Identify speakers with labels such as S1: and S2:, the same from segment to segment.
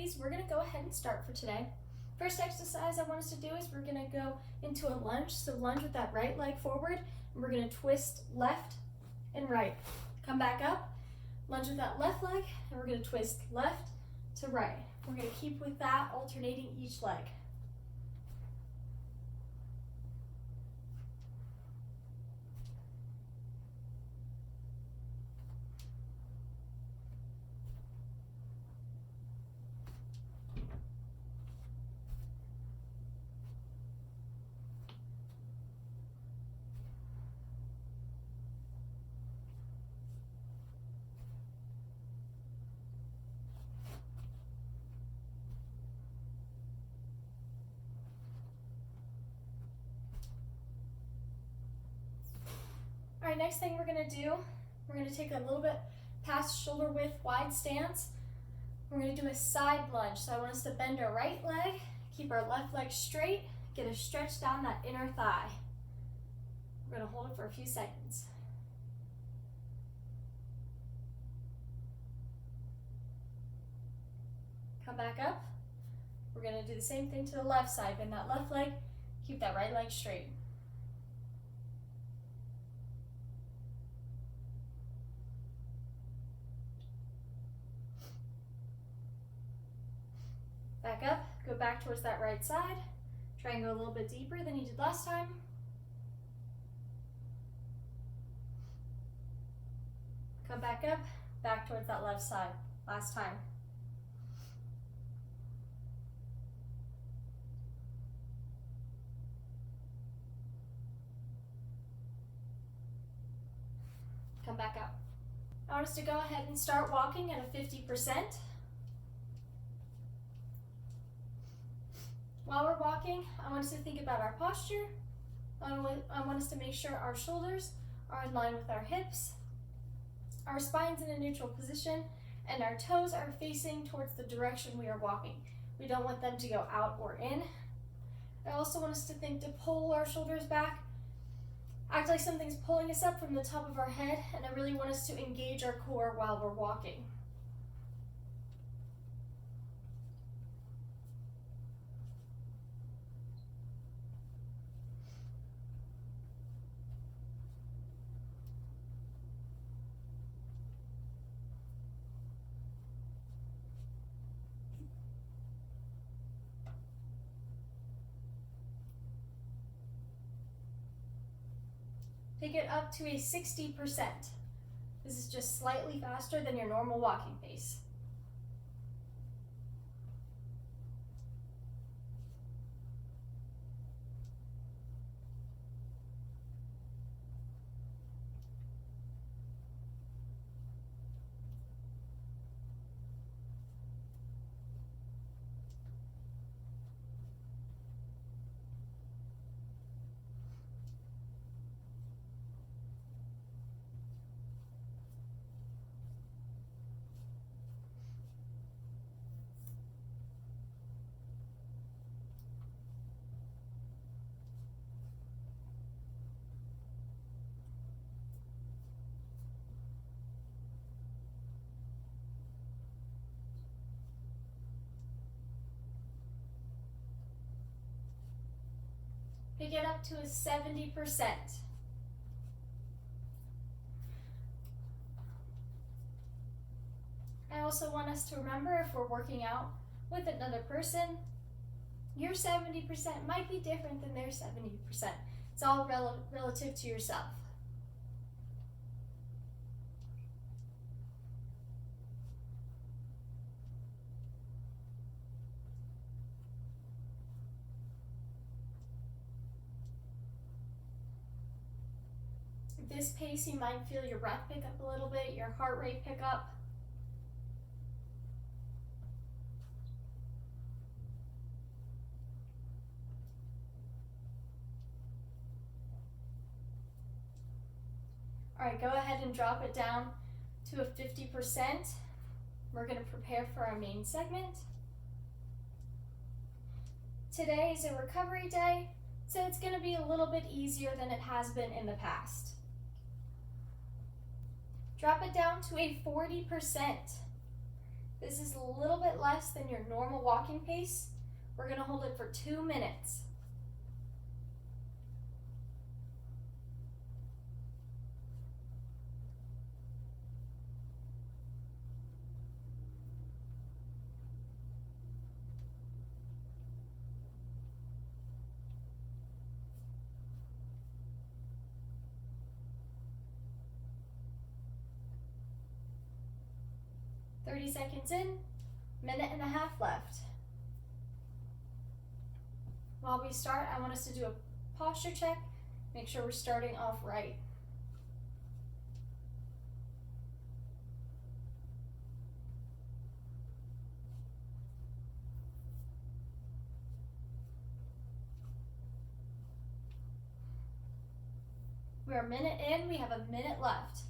S1: ladies, we're going to go ahead and start for today. First exercise I want us to do is we're going to go into a lunge. So lunge with that right leg forward, and we're going to twist left and right. Come back up, lunge with that left leg, and we're going to twist left to right. We're going to keep with that, alternating each leg. All right, next thing we're going to do, we're going to take a little bit past shoulder width wide stance. We're going to do a side lunge. So I want us to bend our right leg, keep our left leg straight, get a stretch down that inner thigh. We're going to hold it for a few seconds. Come back up. We're going to do the same thing to the left side. Bend that left leg, keep that right leg straight. Back up, go back towards that right side. Try and go a little bit deeper than you did last time. Come back up, back towards that left side. Last time. Come back up. I want us to go ahead and start walking at a 50%. While we're walking, I want us to think about our posture. I want us to make sure our shoulders are in line with our hips, our spine's in a neutral position, and our toes are facing towards the direction we are walking. We don't want them to go out or in. I also want us to think to pull our shoulders back, act like something's pulling us up from the top of our head, and I really want us to engage our core while we're walking. Take it up to a 60%. This is just slightly faster than your normal walking pace. Pick it up to a 70%. I also want us to remember, if we're working out with another person, your 70% might be different than their 70%. It's all relative to yourself. At this pace, you might feel your breath pick up a little bit, your heart rate pick up. All right, go ahead and drop it down to a 50%. We're going to prepare for our main segment. Today is a recovery day, so it's going to be a little bit easier than it has been in the past. Drop it down to a 40%. This is a little bit less than your normal walking pace. We're going to hold it for 2 minutes. "30 seconds in, minute and a half left." While we start, I want us to do a posture check. Make sure we're starting off right. We're a minute in, we have a minute left.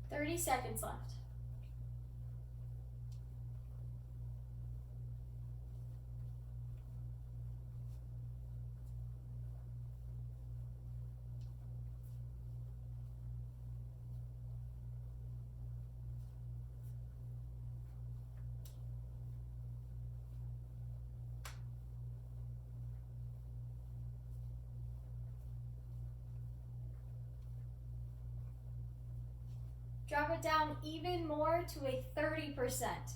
S1: "30 seconds left." Drop it down even more to a 30%.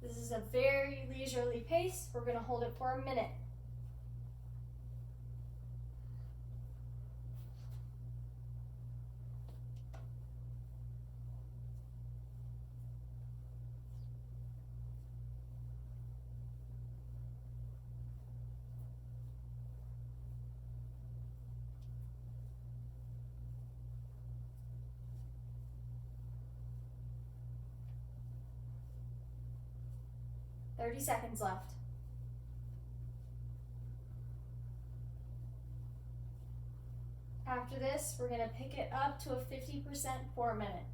S1: This is a very leisurely pace. We're going to hold it for a minute. "30 seconds left." After this, we're going to pick it up to a 50% for a minute.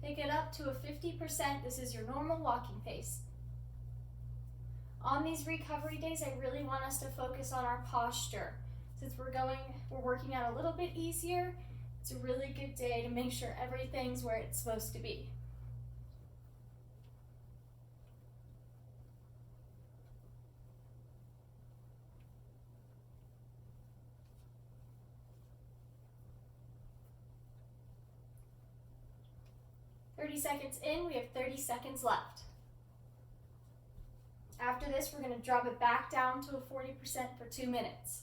S1: Pick it up to a 50%. This is your normal walking pace. On these recovery days, I really want us to focus on our posture. Since we're working out a little bit easier, it's a really good day to make sure everything's where it's supposed to be. "30 seconds in, we have 30 seconds left. After this, we're going to drop it back down to a 40% for 2 minutes.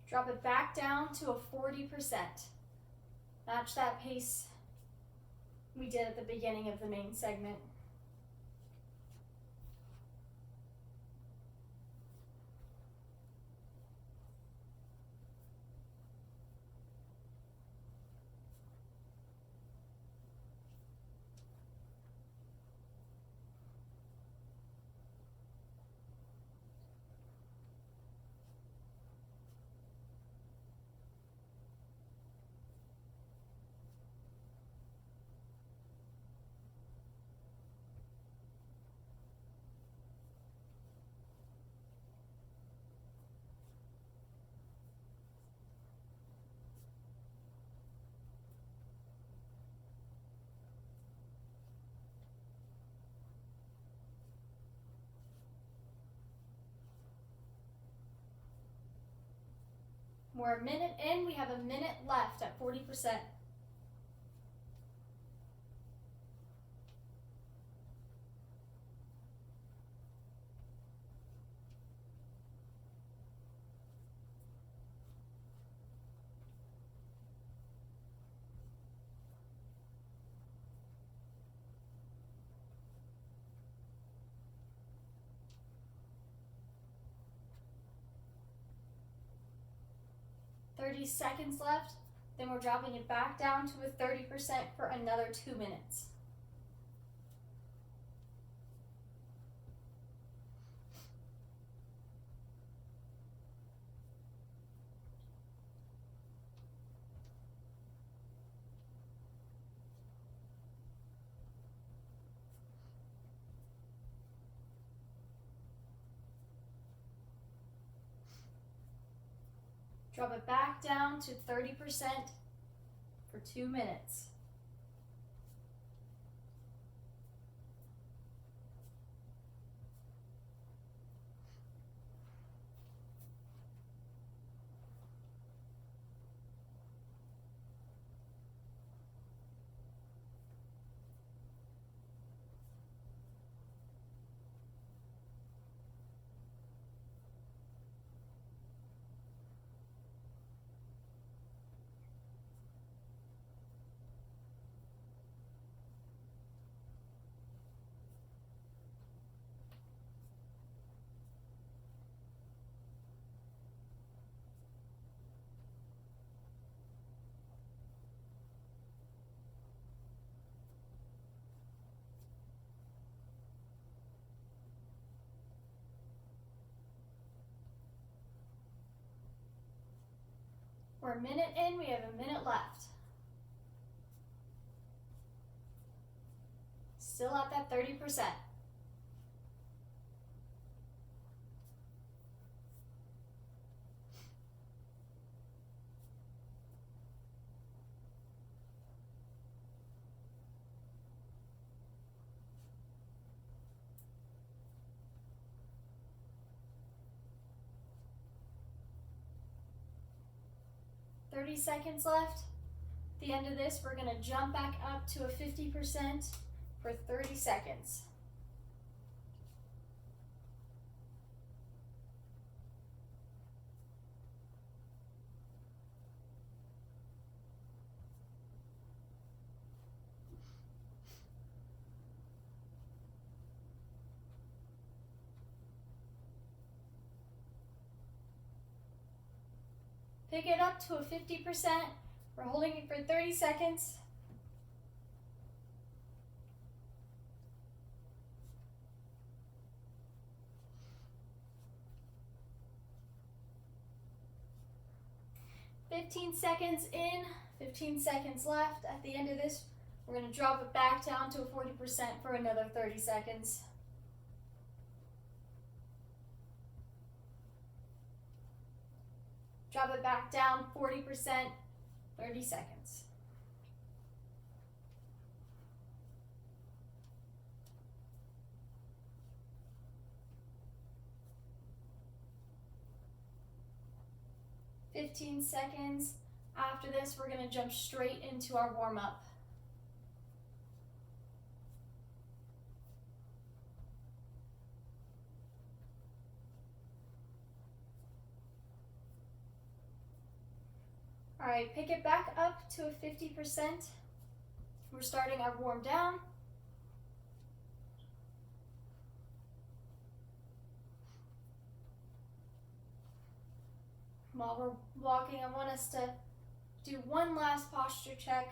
S1: Drop it back down to a 40%. Match that pace we did at the beginning of the main segment. We're a minute in, we have a minute left at 40%. 30 seconds left. Then we're dropping it back down to a 30% for another 2 minutes. Drop it back down to 30% for 2 minutes. We're a minute in, we have a minute left. Still at that 30%. Thirty seconds left. At the end of this, we're going to jump back up to a 50% for 30 seconds. Pick it up to a 50%. We're holding it for 30 seconds. "15 seconds in, 15 seconds left. At the end of this, we're going to drop it back down to a 40% for another 30 seconds. Drop it back down 40%, 30 seconds. "15 seconds. After this, we're going to jump straight into our warm-up. All right, pick it back up to a 50%. We're starting our warm down. While we're walking, I want us to do one last posture check.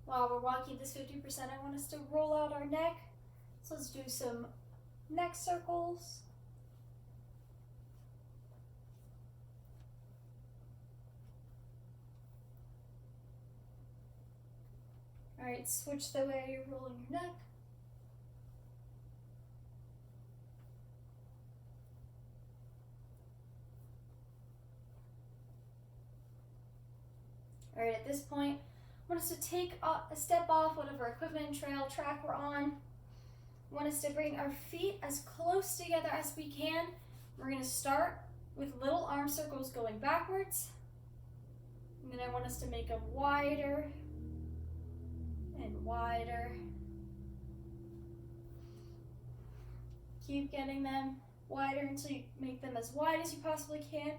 S1: While we're walking this 50%, I want us to roll out our neck. So let's do some neck circles. All right, switch the way you're rolling your neck. All right, at this point, I want us to take a step off whatever equipment, trail, track we're on. I want us to bring our feet as close together as we can. We're going to start with little arm circles going backwards. And then I want us to make them wider and wider. Keep getting them wider until you make them as wide as you possibly can,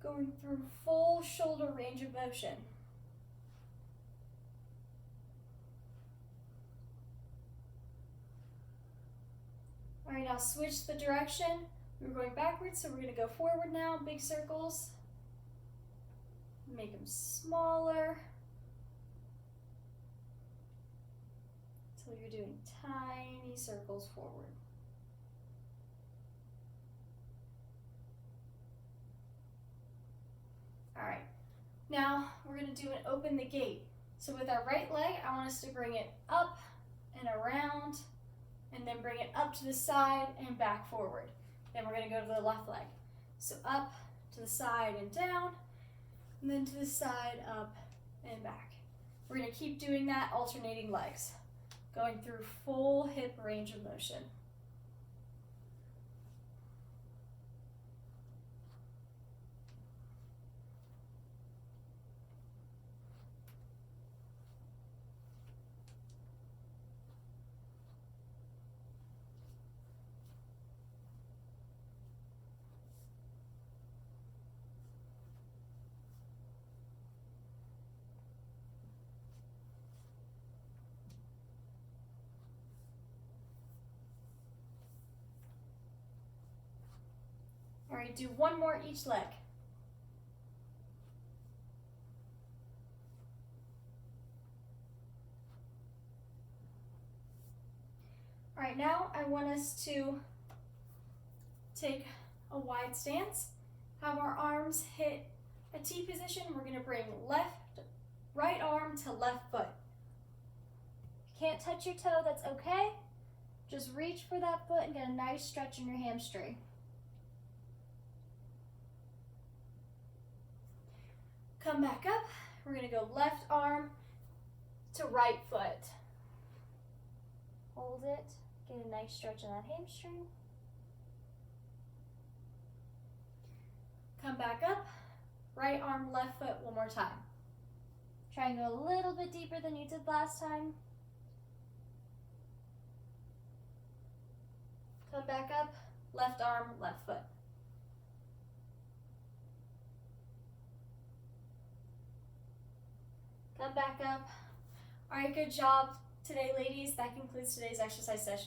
S1: going through full shoulder range of motion. All right, now switch the direction. We were going backwards, so we're gonna go forward now, big circles. Make them smaller. Until you're doing tiny circles forward. All right, now we're gonna do an open the gate. So with our right leg, I want us to bring it up and around, and then bring it up to the side and back forward. Then we're gonna go to the left leg. So up to the side and down, and then to the side, up and back. We're gonna keep doing that, alternating legs, going through full hip range of motion. All right, do one more each leg. All right, now I want us to take a wide stance, have our arms hit a T position. We're gonna bring right arm to left foot. If you can't touch your toe, that's okay. Just reach for that foot and get a nice stretch in your hamstring. Come back up. We're gonna go left arm to right foot. Hold it, get a nice stretch in that hamstring. Come back up, right arm, left foot one more time. Try and go a little bit deeper than you did last time. Come back up, left arm, left foot. Come back up. All right, good job today, ladies. That concludes today's exercise session.